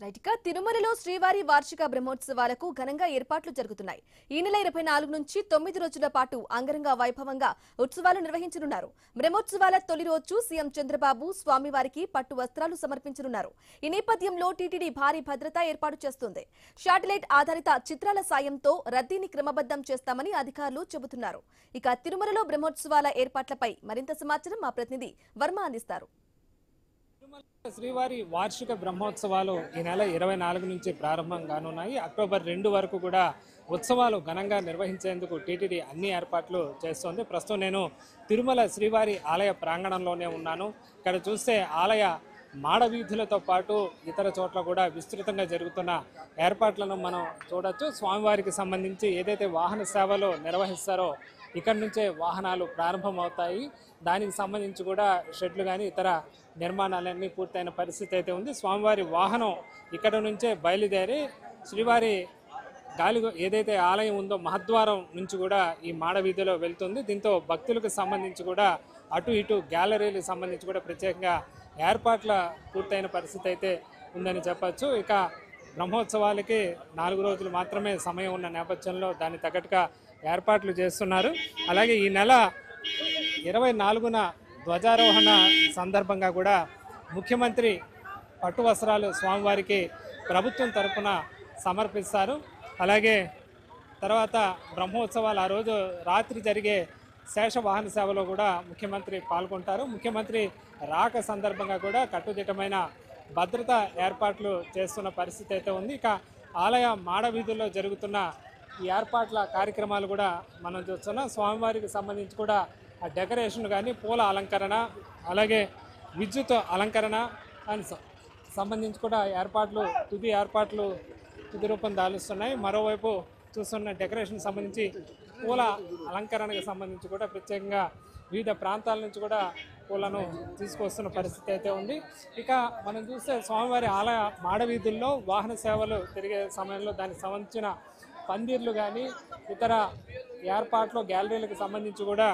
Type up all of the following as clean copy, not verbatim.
రైట్గా తిరుమలలో శ్రీవారి వార్షిక బ్రహ్మోత్సవాలకు ఘనంగా ఏర్పాట్లు జరుగుతున్నాయి. ఈ నెల 24 నుంచి 9 రోజుల పాటు అంగరంగ వైభవంగా ఉత్సవాలు నిర్వహించనున్నారు. బ్రహ్మోత్సవాల తొలి రోజు సీఎం చంద్రబాబు స్వామివారికి పట్టు వస్త్రాలు సమర్పించనున్నారు. ఈ నేపథ్యంలో టీటీడీ భారీ భద్రత ఏర్పాటు చేస్తుంది. శాటిలైట్ ఆధారిత చిత్రాల సాయంతో రద్దీని క్రమబద్ధం చేస్తామని అధికారులు చెబుతున్నారు. ఇక తిరుమలలో బ్రహ్మోత్సవాల ఏర్పాట్లపై మరింత సమాచారం మా ప్రతినిధి వర్మ అందిస్తారు. శ్రీవారి వార్షిక బ్రహ్మోత్సవాలు ఈ నెల 24 నుంచి ప్రారంభం కానున్నాయి. అక్టోబర్ 2 వరకు కూడా ఉత్సవాలు ఘనంగా నిర్వహించేందుకు టీటీడీ అన్ని ఏర్పాట్లు చేస్తోంది. ప్రస్తుతం నేను తిరుమల శ్రీవారి ఆలయ ప్రాంగణంలోనే ఉన్నాను. ఇక్కడ చూస్తే ఆలయ మాడవీధులతో పాటు ఇతర చోట్ల కూడా విస్తృతంగా జరుగుతున్న ఏర్పాట్లను మనం చూడొచ్చు. స్వామివారికి సంబంధించి ఏదైతే వాహన సేవలు నిర్వహిస్తారో ఇక్కడి నుంచే వాహనాలు ప్రారంభమవుతాయి. దానికి సంబంధించి కూడా షెడ్లు కానీ ఇతర నిర్మాణాలన్నీ పూర్తయిన పరిస్థితి అయితే ఉంది. స్వామివారి వాహనం ఇక్కడ నుంచే బయలుదేరి శ్రీవారి ఏదైతే ఆలయం ఉందో మహద్వారం నుంచి కూడా ఈ మాడవీధిలో వెళ్తుంది. దీంతో భక్తులకు సంబంధించి కూడా అటు ఇటు గ్యాలరీలకు సంబంధించి కూడా ప్రత్యేకంగా ఏర్పాట్ల పూర్తయిన పరిస్థితి అయితే ఉందని చెప్పచ్చు. ఇక బ్రహ్మోత్సవాలకి 4 రోజులు మాత్రమే సమయం ఉన్న నేపథ్యంలో దాన్ని తగ్గట్టుగా ఏర్పాట్లు చేస్తున్నారు. అలాగే ఈ నెల 24న ధ్వజారోహణ సందర్భంగా కూడా ముఖ్యమంత్రి పట్టు వస్త్రాలు స్వామివారికి ప్రభుత్వం తరపున సమర్పిస్తారు. అలాగే తర్వాత బ్రహ్మోత్సవాలు ఆ రోజు రాత్రి జరిగే శేషవాహన సేవలో కూడా ముఖ్యమంత్రి పాల్గొంటారు. ముఖ్యమంత్రి రాక సందర్భంగా కూడా కట్టుదిట్టమైన భద్రత ఏర్పాట్లు చేస్తున్న పరిస్థితి అయితే ఉంది. ఇక ఆలయ మాడవీధుల్లో జరుగుతున్న ఈ ఏర్పాట్ల కార్యక్రమాలు కూడా మనం చూస్తున్నాం. స్వామివారికి సంబంధించి కూడా ఆ డెకరేషన్ కానీ పూల అలంకరణ అలాగే విద్యుత్ అలంకరణ అని సంబంధించి కూడా తుది రూపం దాలుస్తున్నాయి. మరోవైపు చూస్తున్న డెకరేషన్ సంబంధించి పూల అలంకరణకు సంబంధించి కూడా ప్రత్యేకంగా వివిధ ప్రాంతాల నుంచి కూడా పూలను తీసుకొస్తున్న పరిస్థితి అయితే ఉంది. ఇక మనం చూస్తే స్వామివారి ఆలయ మాడవీధుల్లో వాహన సేవలు తిరిగే సమయంలో దానికి సంబంధించిన పందిర్లు కానీ ఇతర ఏర్పాట్లు గ్యాలరీలకు సంబంధించి కూడా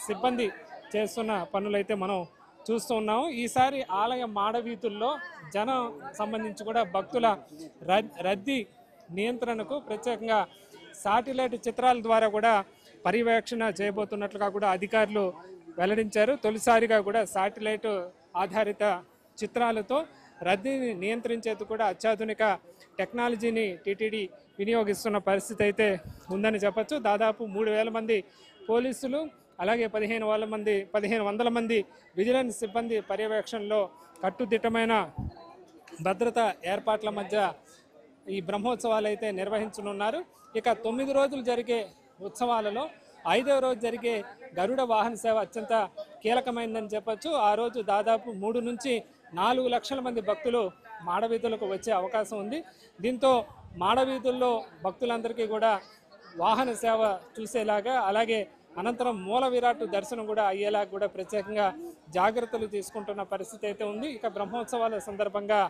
సిబ్బంది చేస్తున్న పనులైతే మనం చూస్తూ ఉన్నాము. ఈసారి ఆలయ మాడవీధుల్లో జనం సంబంధించి కూడా భక్తుల రద్దీ నియంత్రణకు ప్రత్యేకంగా శాటిలైట్ చిత్రాల ద్వారా కూడా పర్యవేక్షణ చేయబోతున్నట్లుగా కూడా అధికారులు వెల్లడించారు. తొలిసారిగా కూడా శాటిలైట్ ఆధారిత చిత్రాలతో రద్దీని నియంత్రించేందుకు కూడా అత్యాధునిక టెక్నాలజీని టీటీడీ వినియోగిస్తున్న పరిస్థితి అయితే ఉందని చెప్పచ్చు. దాదాపు 3,000 మంది పోలీసులు అలాగే 1,500 మంది విజిలెన్స్ సిబ్బంది పర్యవేక్షణలో కట్టుదిట్టమైన భద్రత ఏర్పాట్ల మధ్య ఈ బ్రహ్మోత్సవాలు అయితే నిర్వహించనున్నారు. ఇక 9 రోజులు జరిగే ఉత్సవాలలో 5వ రోజు జరిగే గరుడ వాహన సేవ అత్యంత కీలకమైందని చెప్పచ్చు. ఆ రోజు దాదాపు 3 నుంచి 4 లక్షల మంది భక్తులు మాడవీధులకు వచ్చే అవకాశం ఉంది. దీంతో మాడవీధుల్లో భక్తులందరికీ కూడా వాహన సేవ చూసేలాగా అలాగే అనంతరం మూల విరాట్ దర్శనం కూడా అయ్యేలాగా కూడా ప్రత్యేకంగా జాగ్రత్తలు తీసుకుంటున్న పరిస్థితి అయితే ఉంది. ఇక బ్రహ్మోత్సవాల సందర్భంగా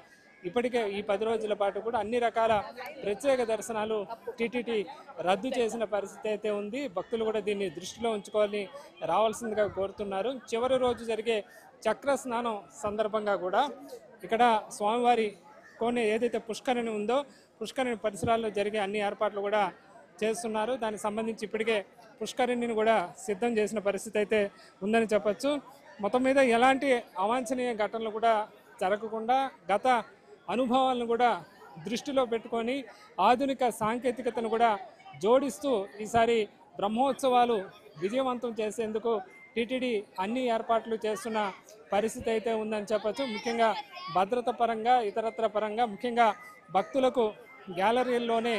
ఇప్పటికే ఈ 10 రోజుల పాటు కూడా అన్ని రకాల ప్రత్యేక దర్శనాలు టీటీడీ రద్దు చేసిన పరిస్థితి అయితే ఉంది. భక్తులు కూడా దీన్ని దృష్టిలో ఉంచుకోవాలని రావాల్సిందిగా కోరుతున్నారు. చివరి రోజు జరిగే చక్ర స్నానం సందర్భంగా కూడా ఇక్కడ స్వామివారి కోనే ఏదైతే పుష్కరిణి ఉందో పుష్కరిణి పరిసరాల్లో జరిగే అన్ని ఏర్పాట్లు కూడా చేస్తున్నారు. దానికి సంబంధించి ఇప్పటికే పుష్కరిణిని కూడా సిద్ధం చేసిన పరిస్థితి అయితే ఉందని చెప్పచ్చు. మొత్తం మీద ఎలాంటి అవాంఛనీయ ఘటనలు కూడా జరగకుండా గత అనుభవాలను కూడా దృష్టిలో పెట్టుకొని ఆధునిక సాంకేతికతను కూడా జోడిస్తూ ఈసారి బ్రహ్మోత్సవాలు విజయవంతం చేసేందుకు టీటీడీ అన్ని ఏర్పాట్లు చేస్తున్న పరిస్థితి అయితే ఉందని చెప్పచ్చు. ముఖ్యంగా భద్రత పరంగా ఇతరత్ర పరంగా ముఖ్యంగా భక్తులకు గ్యాలరీల్లోనే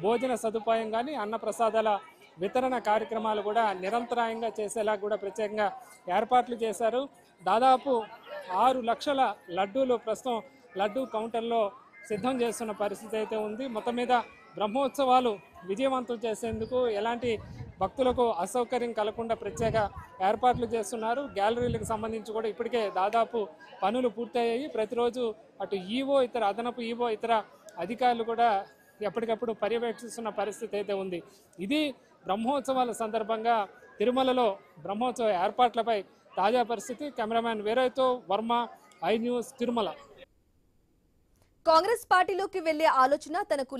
భోజన సదుపాయం కానీ అన్నప్రసాదాల వితరణ కార్యక్రమాలు కూడా నిరంతరాయంగా చేసేలా కూడా ప్రత్యేకంగా ఏర్పాట్లు చేశారు. దాదాపు 6 లక్షల లడ్డూలు ప్రస్తుతం లడ్డూ కౌంటర్లో సిద్ధం చేస్తున్న పరిస్థితి అయితే ఉంది. మొత్తం మీద బ్రహ్మోత్సవాలు విజయవంతం చేసేందుకు ఎలాంటి భక్తులకు అసౌకర్యం కలగకుండా ప్రత్యేక ఏర్పాట్లు చేస్తున్నారు. గ్యాలరీలకు సంబంధించి కూడా ఇప్పటికే దాదాపు పనులు పూర్తయ్యాయి. ప్రతిరోజు అటు అదనపు ఇతర అధికారులు కూడా ఎప్పటికప్పుడు పర్యవేక్షిస్తున్న పరిస్థితి అయితే ఉంది. ఇది బ్రహ్మోత్సవాల సందర్భంగా తిరుమలలో బ్రహ్మోత్సవ ఏర్పాట్లపై తాజా పరిస్థితి. కెమెరామ్యాన్ వీరయ్యతో వర్మ, ఐ న్యూస్, తిరుమల. కాంగ్రెస్ పార్టీలోకి వెళ్లే ఆలోచన తనకు